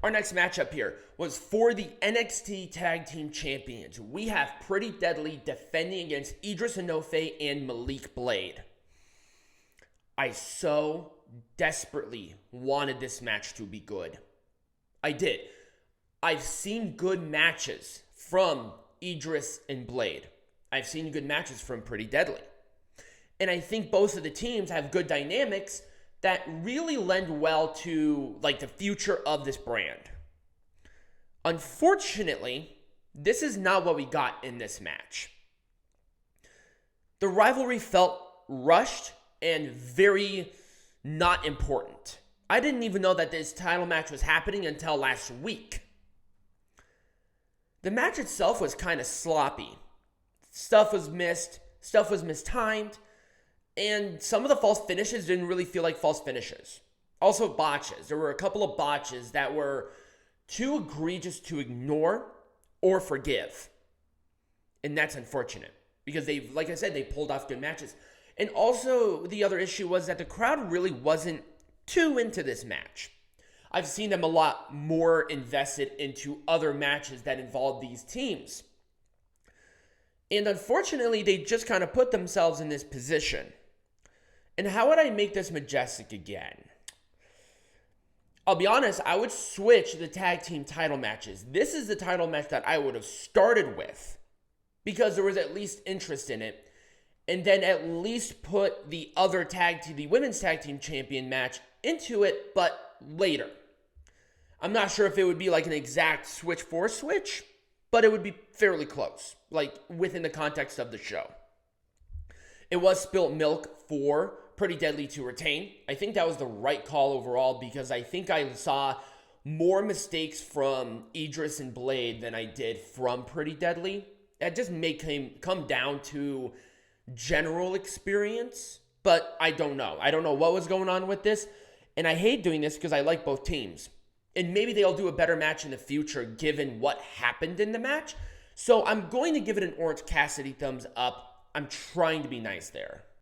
Our next matchup here was for the NXT Tag Team Champions. We have Pretty Deadly defending against Edris Enofe and Malik Blade. I so desperately wanted this match to be good. I did. I've seen good matches from Edris and Blade. I've seen good matches from Pretty Deadly. And I think both of the teams have good dynamics that really lend well to the future of this brand. Unfortunately, this is not what we got in this match. The rivalry felt rushed and very not important. I didn't even know that this title match was happening until last week. The match itself was kind of sloppy. Stuff was missed, stuff was mistimed, and some of the false finishes didn't really feel like false finishes. Also botches. There were a couple of botches that were too egregious to ignore or forgive. And that's unfortunate because like I said, they pulled off good matches. And also the other issue was that the crowd really wasn't too into this match. I've seen them a lot more invested into other matches that involve these teams. And unfortunately, they just kind of put themselves in this position. And how would I make this majestic again? I'll be honest, I would switch the tag team title matches. This is the title match that I would have started with because there was at least interest in it. And then at least put the other the women's tag team champion match into it, but later. I'm not sure if it would be like an exact switch for switch, but it would be fairly close, within the context of the show. It was spilt milk for Pretty Deadly to retain. I think that was the right call overall because I think I saw more mistakes from Edris and Blade than I did from Pretty Deadly. That just may come down to general experience, but I don't know. I don't know what was going on with this, and I hate doing this because I like both teams. And maybe they'll do a better match in the future given what happened in the match. So I'm going to give it an Orange Cassidy thumbs up. I'm trying to be nice there.